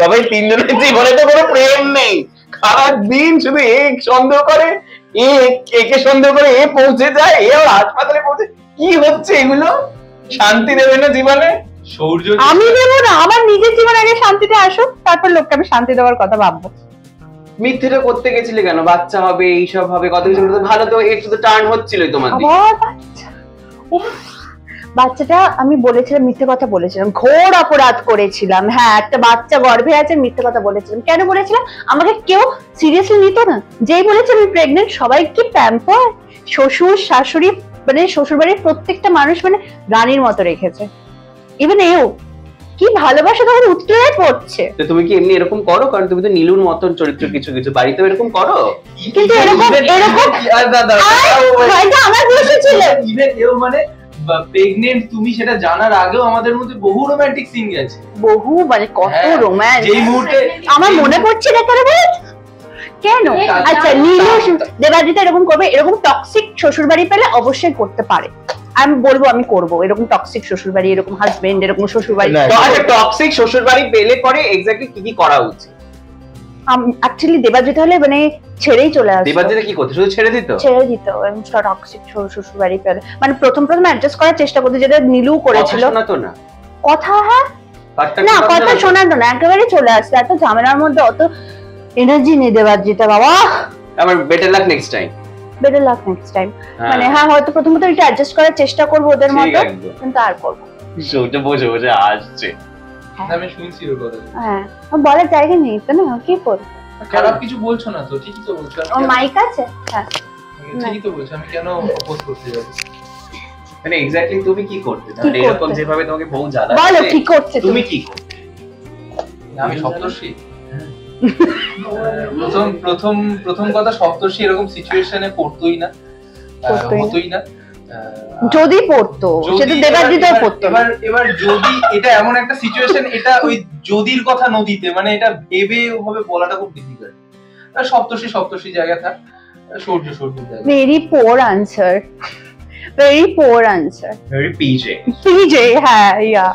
তবে তিনজনের জীবনে তো কোনো প্রেম নেই, সারাদিন শুধু এক সন্দেহ করে, একে সন্দেহ করে এ পৌঁছে যায়, এ আবার হাসপাতালে পৌঁছে। কি হচ্ছে এগুলো? শান্তি দেবে না জীবনে? সৌর্য আমি দেবো না, আমার নিজের জীবন আগে শান্তিতে আসুক, তারপর লোককে আমি শান্তি দেওয়ার কথা ভাববো। মিথ্যেটা করতে গেছিলে কেন? বাচ্চা হবে, এইসব হবে, কত কিছু ভালো, তো একটু তো টার্ন হচ্ছিলই তোমার দিকে। আবার বাচ্চা, বাচ্চাটা আমি বলেছিলাম, মিথ্যে কথা বলেছিলাম, ঘোর অপরাধ করেছিলাম। হ্যাঁ, একটা বাচ্চা গর্ভে আছে, মিথ্যে কথা বলেছিলাম। কেন বলেছিলাম? আমাকে কেউ সিরিয়াসলি নিত না। যেই বলেছে আমি প্রেগনেন্ট, সবাই কি প্যাম্পার, শ্বশুর শাশুড়ি, মানে শ্বশুর বাড়ির প্রত্যেকটা মানুষ মানে রানীর মতো রেখেছে। ইভেন এও কি ভালোবাসা তখন উত্তরে পড়ছে। তো তুমি কি এমনি এরকম করো? কারণ তুমি তো নীলুর মতন চরিত্র কিছু কিছু বাড়িতেও এরকম করো। কিন্তু এরকম হয়তো আমার বয়সে ছিল। ইভেন এও মানে প্রেগনেন্ট তুমি সেটা জানার আগেও আমাদের মধ্যে বহু রোমান্টিক সিন গেছে, বহু, মানে কত রোম্যান্স। যেই মুহূর্তে আমার মনে পড়ছে না কেন বল, কেন? আচ্ছা, নীলু দেবাজিতা এরকম করবে? এরকম টক্সিক শ্বশুর বাড়ি পেলে অবশ্যই করতে পারে। আমি বলবো আমি করবো এরকম টক্সিক শ্বশুর বাড়ি, এরকম হাজবেন্ড, এরকম শ্বশুর বাড়ি। আচ্ছা, টক্সিক শ্বশুর বাড়ি পেলে পরে এক্স্যাক্টলি কি কি করা উচিত? অ্যাকচুয়ালি দেবাজিতা হলে মানে ছেড়েই চলে আসতো। দেবাজিতা কি করতে? শুধু ছেড়ে দিত? ছেড়ে দিত। টক্সিক শ্বশুর বাড়ি পেলে মানে প্রথম অ্যাডজাস্ট করার চেষ্টা করতো, যেটা নীলু করেছিল। শোনাতো না কথা, হ্যাঁ না, কথা শোনাতো না, একেবারে চলে আসতো। এত ঝামেলার মধ্যে অত এনার্জি নেই দেবাজিতা বাবা। আবার better luck next time, better luck next time. মানে হ্যাঁ, হয়তো প্রথমত একটু অ্যাডজাস্ট করার চেষ্টা করবো ওদের মতো, কিন্তু আর করবো। সৌর্য বসে বসে আসছে। আমি শুনছি ওর কথা। হ্যাঁ, বলার জায়গা নেই তো না, কি করবো? খারাপ কিছু বলছো না তো? ঠিকই তো বলছো। ও মাইক আছে? হ্যাঁ ঠিকই তো বলছো, আমি কেন অপোজ করতে যাব? মানে এক্স্যাক্টলি তুমি কি করতে? তাহলে এরকম যেভাবে তোমাকে বউ জ্বালাচ্ছে, বলো কি করতে তুমি কি করতে? আমি সপ্তর্ষি। প্রথম কথা, সপ্তর্ষি এরকম সিচুয়েশনে পড়তোই না, হতোই না। যদি পড়তো সেটা দেবাজিতাও পড়তো। এবার যদি এটা এমন একটা সিচুয়েশন, এটা ওই যদির কথা নদীতে, মানে এটা ভেবে ওভাবে বলাটা খুব ডিফিকাল্ট। সপ্তর্ষি জায়গা থাক, সৌর্য জায়গা। Very poor answer, very poor answer, very PJ. হ্যাঁ ইয়া।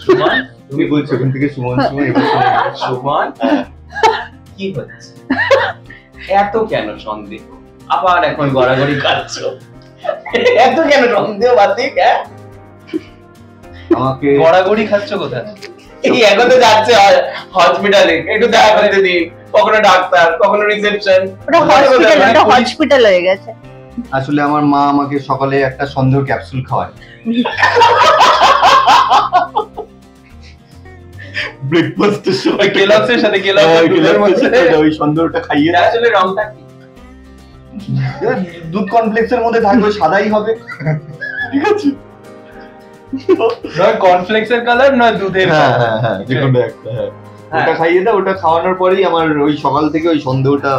সুমন, তুমি বলছো ওখান থেকে সুমন সুমন কি হচ্ছে? এত কেন সন্দেহ? আবার এখন গড়াগড়ি কাটছ, এত কেন সন্দেহ? বাতিক আমাকে গড়াগড়ি খাচ্ছ কোথায়? এই এখন তো যাচ্ছে হসপিটালে, একটু দেখা করতে দিন, কখনো ডাক্তার, কখনো রিসেপশন। ওটা হসপিটাল হয়ে গেছে। আসলে আমার মা আমাকে সকালে একটা সন্দেহ ক্যাপসুল খাওয়ায়, ব্রেকফাস্টের সময় কেলগসের সাথে ওই সন্দেহটা খাইয়ে দেয়। আসলে রংটা কি? দুধ কর্নফ্লেক্সের মধ্যে থাকবে, সাদাই হবে, ঠিক আছে? নয় কর্নফ্লেক্সের কালার, নয় দুধের। হ্যাঁ, যে কোনো একটা। ওটা খাইয়ে দেয়, ওটা খাওয়ানোর পরেই আমার ওই সকাল থেকে ওই সন্দেহটা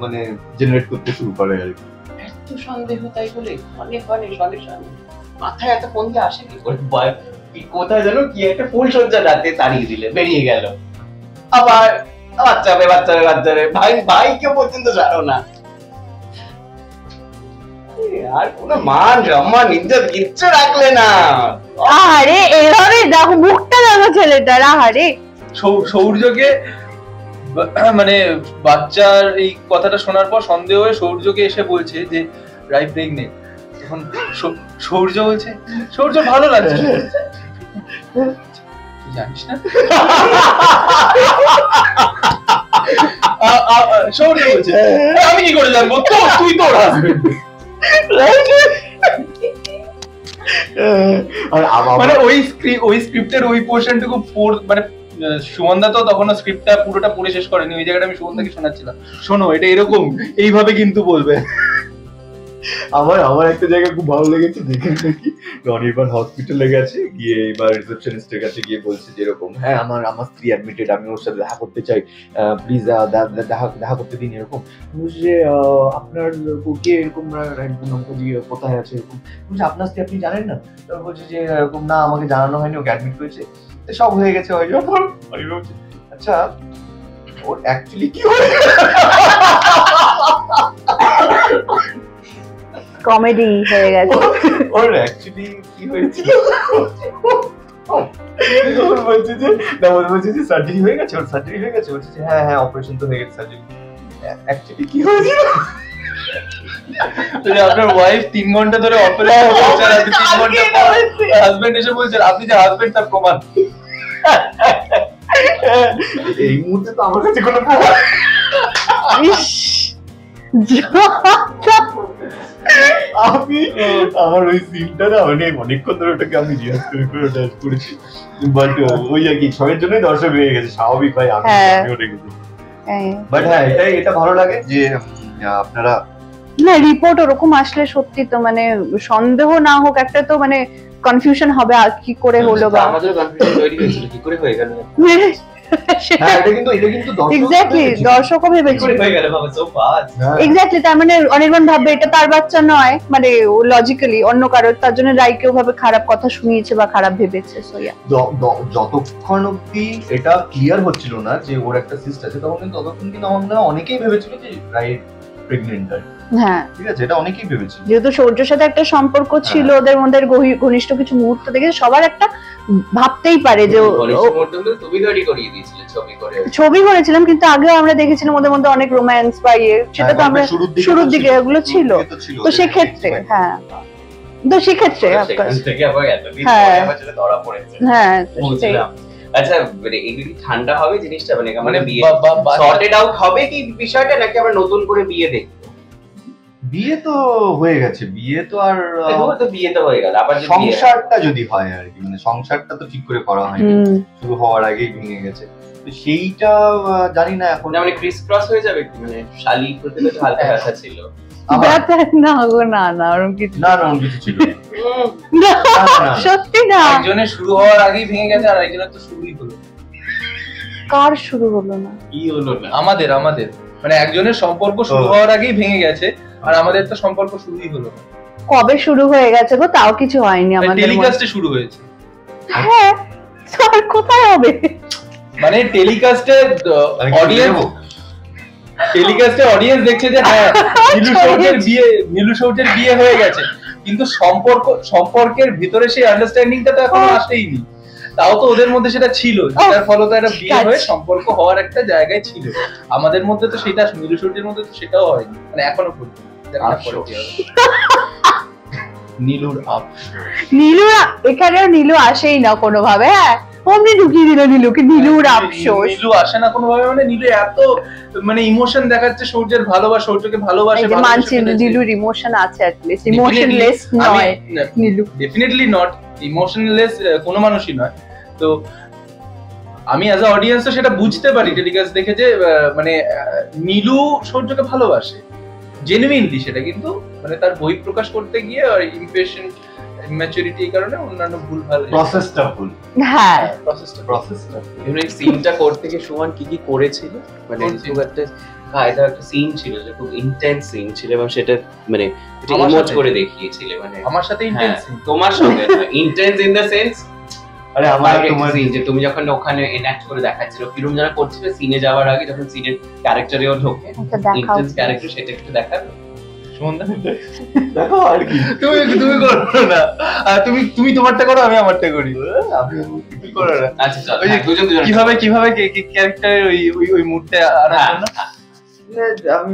মানে জেনারেট করতে শুরু করে আর কি। এত সন্দেহ তাই বলে অনেক মাথায় এত ফোন দিয়ে আসে কি করে? কোথায় জানো কি একটা ফুল সজ্জা রাতে তাড়িয়ে দিলে, বেরিয়ে গেল, আবার বাচ্চারে ভাইকে পর্যন্ত জানো না। আর কোন মান সম্মান ইজ্জত কিচ্ছু রাখলে না। আরে এভাবে দেখো মুখটা, দেখো ছেলেটার। আরে সৌর্যকে মানে বাচ্চার এই কথাটা শোনার পর সন্দেহ হয়ে সৌর্যকে এসে বলছে যে রাই প্রেগনেন্ট। তখন সৌর্য বলছে, সৌর্য ভালো লাগছে, জানিস না? সৌর্য বলছে আমি কি করে জানবো, তুই তোর হাজবেন্ড। মানে ওই স্ক্রিপ্টের ওই পোর্শনটুকু মানে সুমনদা তো তখন স্ক্রিপ্টটা পুরোটা পড়ে শেষ করেনি, ওই জায়গাটা আমি সুমনদাকে শোনাচ্ছিলাম, শোনো এটা এরকম এইভাবে কিন্তু বলবে। আমার একটা জায়গা খুব ভালো লেগেছে, দেখে দেখি রনিবার হসপিটালে গেছে, গিয়ে এবার রিসেপশনিস্টের কাছে গিয়ে বলছে যেরকম হ্যাঁ আমার স্ত্রী অ্যাডমিটেড, আমি ওর সাথে দেখা করতে চাই, প্লিজ দেখা করতে দিন। এরকম বলছে যে আপনার কে এরকম কোথায় আছে, এরকম বলছে আপনার স্ত্রী আপনি জানেন না? বলছে যে এরকম না, আমাকে জানানো হয়নি, ওকে অ্যাডমিট করেছে, সব হয়ে গেছে। হয়ে যাওয়ার পর আচ্ছা ওর অ্যাকচুয়ালি কি হয়? কমেডি হয়ে গেছে। ওর অ্যাকচুয়ালি কি হয়েছিল? ওর বলছে যে না, ওর বলছে যে সার্জারি হয়ে গেছে, ওর সার্জারি হয়ে গেছে, বলছে যে হ্যাঁ হ্যাঁ অপারেশন তো হয়ে গেছে, সার্জারি অ্যাকচুয়ালি কি হয়েছিল। আপনার ওয়াইফ 3 ঘন্টা ধরে অপারেশন করছে আর আপনি 3 ঘন্টা পর হাজবেন্ড এসে বলছেন আপনি যে হাজবেন্ড তার প্রমাণ। এই মুহূর্তে তো আমার কাছে কোনো প্রমাণ, আমি আমার ওই সিনটা না অনেকক্ষণ ধরে ওটাকে আমি রিহার্স করে ডান্স করেছি, বাট ওই আর কি ছয়ের জন্যই দর্শক হয়ে গেছে, স্বাভাবিক ভাই, আমিও রেখেছি। বাট হ্যাঁ এটা ভালো লাগে যে আপনারা না রিপোর্ট ওরকম আসলে সত্যি তো মানে সন্দেহ না হোক একটা তো মানে কনফিউশন হবে আর কি করে হলো বা আমাদের কনফিউশন তৈরি হয়েছিল কি করে হয়ে গেল। হ্যাঁ এটা কিন্তু এক্স্যাক্টলি দর্শকও ভেবেছিল হয়ে গেল বাবা সো ফাস্ট। এক্স্যাক্টলি, তার মানে অনির্বাণ ভাববে এটা তার বাচ্চা নয়, মানে লজিক্যালি অন্য কারোর, তার জন্য রাইকে ওভাবে খারাপ কথা শুনিয়েছে বা খারাপ ভেবেছে। সো ইয়া যতক্ষণ অব্দি এটা ক্লিয়ার হচ্ছিল না যে ওর একটা সিস্ট আছে, ততক্ষণ কিন্তু আমরা অনেকেই ভেবেছিল যে রাইট প্রেগনেন্ট আর হ্যাঁ ঠিক আছে, এটা অনেকেই ভেবেছিল। যেহেতু সূর্যের সাথে একটা সম্পর্ক ছিল, ওদের মধ্যে ঘনিষ্ঠ কিছু মুহূর্ত দেখে সবার একটা ভাবতেই পারে যে তুমি তৈরি করিয়ে দিয়েছিলে ছবি করে, ছবি করেছিলাম, কিন্তু আগেও আমরা দেখেছিলাম ওদের মধ্যে অনেক রোম্যান্স বা ইয়ে, সেটা তো আমরা শুরুর দিকে এগুলো ছিল। তো সেক্ষেত্রে হ্যাঁ, তো সেক্ষেত্রে থেকে আবার এতদিন হ্যাঁ। পরে আবার যেটা ধরা পড়েছে। হ্যাঁ বুঝলাম। আচ্ছা মানে এই কি ঠান্ডা হবে জিনিসটা, মানে বিয়ে বা সর্টেড আউট হবে কি বিষয়টা, নাকি আবার নতুন করে বিয়ে দেখবো? বিয়ে তো হয়ে গেছে, বিয়ে তো আর তো বিয়ে তো হয়ে গেল, আবার যদি বিয়ে- সংসারটা যদি হয় আর কি, মানে সংসারটা তো ঠিক করে করা হয়নি, শুরু হওয়ার আগেই ভেঙে গেছে, তো সেইটা জানি না এখন। মানে ক্রিস ক্রস হয়ে যাবে কি, মানে শালি করতে তো হালকা হালকা ছিল। আবার না গো না না ওরকম কিছু না ওরকম কিছু ছিল না। না, না। সত্যি না। একজনের শুরু হওয়ার আগেই ভেঙে গেছে আর একজনের তো শুরুই হলো। কার শুরু হলো না? কি হলো না? আমাদের মানে একজনের সম্পর্ক শুরু ও। হওয়ার আগেই ভেঙে গেছে আর আমাদের তো সম্পর্ক শুরুই হলো না। কবে শুরু হয়ে গেছে গো, তাও কিছু হয়নি আমাদের মধ্যে। টেলিকাস্টে শুরু হয়েছে, হ্যাঁ আর কোথায় হবে? মানে টেলিকাস্টে আমি কি অডিয়েন্স বলবো? অডিয়েন্স দেখছে যে হ্যাঁ নীলু সৌর্যের বিয়ে হয়ে গেছে, কিন্তু সম্পর্কের ভিতরে সেই আন্ডারস্ট্যান্ডিংটা তো এখনো আসেইনি। তাও তো ওদের মধ্যে সেটা ছিল, যার ফলে একটা বিয়ে হয়ে সম্পর্ক হওয়ার একটা জায়গায় ছিল। আমাদের মধ্যে তো সেটা, নীলু সৌর্যের মধ্যে তো সেটাও হয়নি, মানে এখনো পর্যন্ত। জানি না পরে কি হবে। নীলুর নীলু এখানেও নীলু আসেই না কোনোভাবে। হ্যাঁ অমনি ঢুকিয়ে দিল নীলুকে, নীলুর আফসোস। নীলু আসে না কোনোভাবে, মানে নীলু এত মানে ইমোশন দেখাচ্ছে সৌর্যের সৌর্যকে ভালোবাসে, এই যে মানছি নীলুর ইমোশন আছে, অ্যাটলিস্ট ইমোশনলেস নয় নীলু, ডেফিনেটলি নট ইমোশনলেস, কোনো মানুষই নয়। তো আমি অ্যাজ আ অডিয়েন্স তো সেটা বুঝতে পারি টেলিকাস্ট দেখে যে মানে নীলু সৌর্যকে ভালোবাসে জেনুইনলি, সেটা কিন্তু মানে তার বই প্রকাশ করতে গিয়ে ইমপেশেন্ট ম্যাচুরিটি এই কারণে অন্যান্য ভুলভাল প্রসেসটা ভুল, হ্যাঁ প্রসেসটা এই সিনটা করতে গিয়ে সুমন কি করেছিল, মানে কোন scene? খুব একটা কায়দা একটা সিন ছিল যে খুব ইন্টেন্স সিন ছিল, এবং সেটা মানে আমার ইমোট সাথে? করে দেখিয়েছিলে, মানে আমার সাথে হ্যাঁ, ইন্টেন্স তোমার সঙ্গে ইন্টেন্স ইন দ্য সেন্স। আরে আমার তোমার সিন যে তুমি যখন ওখানে এনঅ্যাক্ট করে দেখাচ্ছিল, কিরম যেন করছিল সিনে যাওয়ার আগে, যখন সিনের ক্যারেক্টারেও ঢোকে আচ্ছা দেখাও ইন্টেন্স ক্যারেক্টার, সেটা একটু দেখাবে। সুমনদা দেখো আর কি, তুমি করো না, তুমি তোমারটা করো, আমি আমারটা করি। আমি কিছু করে না। আচ্ছা চল, ওই যে হ্যাঁ, দুজন কিভাবে ক্যারেক্টারের ওই মুডটা আনার জন্য আমি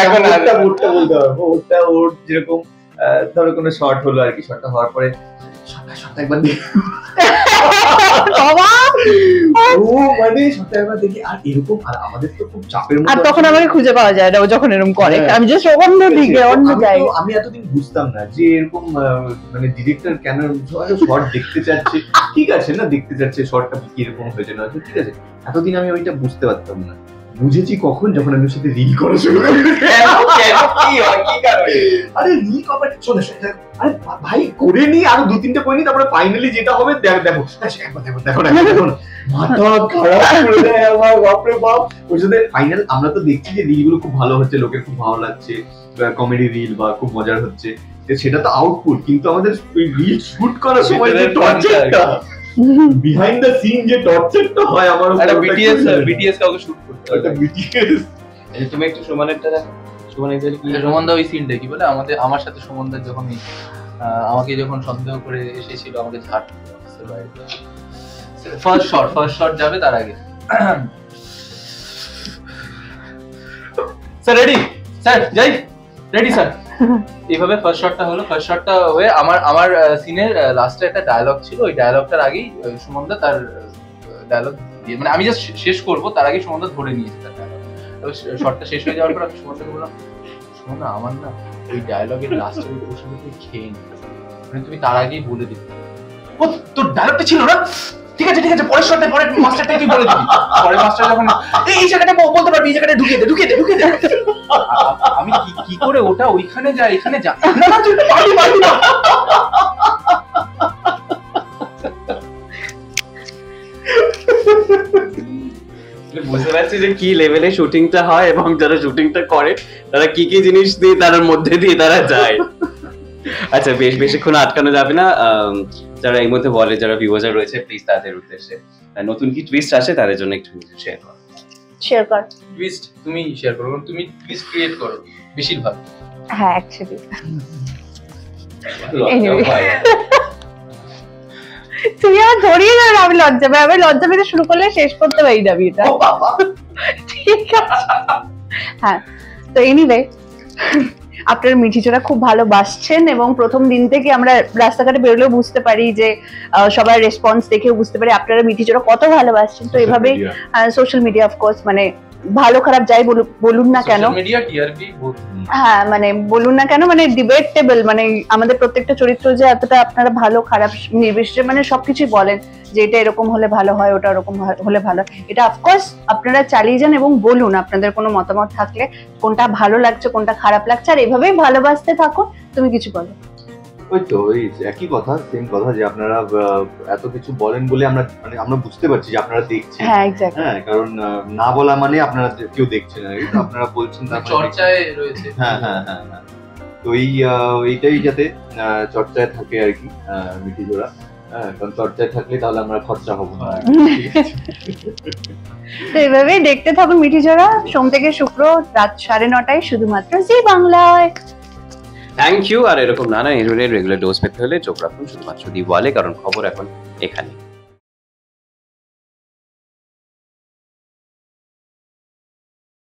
এখন আর- ওরটা বলতে পারবো, ওর যেরকম ধরো কোনো শর্ট হলো আর কি, শর্টটা হওয়ার পরে শর্টটা একবার দেখি, বাবা, ও মানে শর্টটা একবার দেখি, আর এরকম, আর আমাদের তো খুব চাপের আর মধ্যে তখন আমাকে খুঁজে পাওয়া যায় না ও যখন এরকম করে, হ্যাঁ। আমি জাস্ট অন্য দিকে অন্য জায়গায়। আমি এতদিন বুঝতাম না যে এরকম মানে ডিরেক্টর কেন শর্ট দেখতে চাচ্ছে, ঠিক আছে না, দেখতে চাচ্ছে শর্টটা কিরকম হয়েছে না হয়েছে, ঠিক আছে, এতদিন আমি ওইটা বুঝতে পারতাম না, বুঝেছি কখন, যখন আমি ওর সাথে রিল করা শুরু করি। কি কারণে? আরে রিল কভার শোনে, আরে ভাই করে নি, আরো 2-3টা করে নি, তারপরে ফাইনালি যেটা হবে দেখো আচ্ছা, একবার দেখো না, মাথা খারাপ করে দেয় আমার, বাপরে বাপ। ওর সাথে ফাইনাল আমরা তো দেখছি যে রিল গুলো খুব ভালো হচ্ছে, লোকের খুব ভালো লাগছে, কমেডি রিল বা খুব মজার হচ্ছে, সেটা তো আউটপুট, কিন্তু আমাদের ওই রিল শুট করার সময় যে টর্চারটা, বিহাইন্ড দ্য সিন যে টর্চারটা হয় আমার, একটা বিটিএস কাউকে শুট করতে একটা বিটিএস। তুমি একটু সুমনেরটা দেখো, সুমন এক্স্যাক্টলি কি সুমনদা ওই সিনটা কি বলে, আমার সাথে সুমনদা যখন আমাকে যখন সন্দেহ করে এসেছিল আমাকে ঝাড় বক্সের বাইরে। ফার্স্ট শট যাবে তার আগে। স্যার রেডি, স্যার যাই, রেডি স্যার। এইভাবে ফার্স্ট শটটা হলো। ফার্স্ট শটটা হয়ে আমার সিনের লাস্টে একটা ডায়লগ ছিল, ওই ডায়লগটার আগেই সুমনদা তার ডায়লগ দিয়ে, মানে আমি জাস্ট শেষ করবো তার আগে সুমনদা ধরে নিয়েছে তার ডায়লগ। শটটা শেষ হয়ে যাওয়ার পর আমি সুমনদাকে বললাম, সুমনদা আমার না ওই ডায়লগের লাস্টের ওই পোর্শনটা তুই খেয়ে নি, মানে তুমি তার আগেই বলে দিবি। ও তোর ডায়লগটা ছিল না, ঠিক আছে পরের শটে পরের মাস্টারটাই তুই বলে দিবি। পরের মাস্টার যখন এই জায়গাটা বলতে পারবি, এই জায়গাটা ঢুকিয়ে দে। আমি কি করে ওটা ওইখানে যা এখানে যা, না তুই পারবি না। বুঝতে পারছি যে কি লেভেলে শুটিংটা হয় এবং যারা শুটিংটা করে তারা কি কি জিনিস দিয়ে তার মধ্যে দিয়ে তারা যায়। আচ্ছা বেশিক্ষণ আটকানো যাবে না। যারা এই মধ্যে বলে, যারা ভিউয়ার্স রয়েছে, প্লিজ তাদের উদ্দেশ্যে নতুন কি টুইস্ট আসে তাদের জন্য একটু শেয়ার করো। টুইস্ট তুমি শেয়ার করো, তুমি টুইস্ট ক্রিয়েট করো বেশিরভাগ। হ্যাঁ অ্যাকচুয়ালি তুমি আমার ধরিয়ে দাও, আমি লজ্জা পাই। আমি লজ্জা পেতে শুরু করলে শেষ করতে পারি না আমি এটা। ঠিক আছে, হ্যাঁ। তো এনিওয়ে, আপনার মিঠিচোরা খুব ভালোবাসছেন এবং প্রথম দিন থেকে আমরা রাস্তাঘাটে বেরোলেও বুঝতে পারি যে সবার রেসপন্স দেখেও বুঝতে পারি আপনারা মিঠিচোরা কত ভালোবাসছেন। তো এভাবে সোশ্যাল মিডিয়া অফকোর্স, মানে ভালো খারাপ যাই বলুন না কেন, হ্যাঁ মানে বলুন না কেন, মানে ডিবেটেবল, মানে আমাদের প্রত্যেকটা চরিত্র যে এতটা আপনারা ভালো খারাপ নির্বিশেষে মানে সবকিছুই বলেন যে এটা এরকম হলে ভালো হয়, ওটা ওরকম হলে ভালো, এটা অফকোর্স আপনারা চালিয়ে যান এবং বলুন আপনাদের কোনো মতামত থাকলে, কোনটা ভালো লাগছে কোনটা খারাপ লাগছে, আর এভাবেই ভালোবাসতে থাকুন। তুমি কিছু বলো? ওই তো ওই একই কথা, সেম কথা, যে আপনারা এত কিছু বলেন বলে আমরা বুঝতে পারছি যে আপনারা দেখছেন। হ্যাঁ এক্স্যাক্টলি, হ্যাঁ, কারণ না বলা মানে আপনারা কেউ দেখছেন না, আপনারা বলছেন তার মানে চর্চায় রয়েছে। হ্যাঁ। তো এইটাই যাতে চর্চায় থাকে আর কি মিঠিজোড়া। হ্যাঁ, কারণ চর্চায় থাকলে তাহলে আমরা খরচা হবো না। তো এভাবেই দেখতে থাকুন মিঠিচোরা, সোম থেকে শুক্র রাত 9:30 শুধুমাত্র জি বাংলায়। Thank you. আর এরকম নানা এর রেগুলার ডোজ পেতে হলে চোখ রাখুন শুধুমাত্র দি ওয়ালে, কারণ খবর এখন এখানে।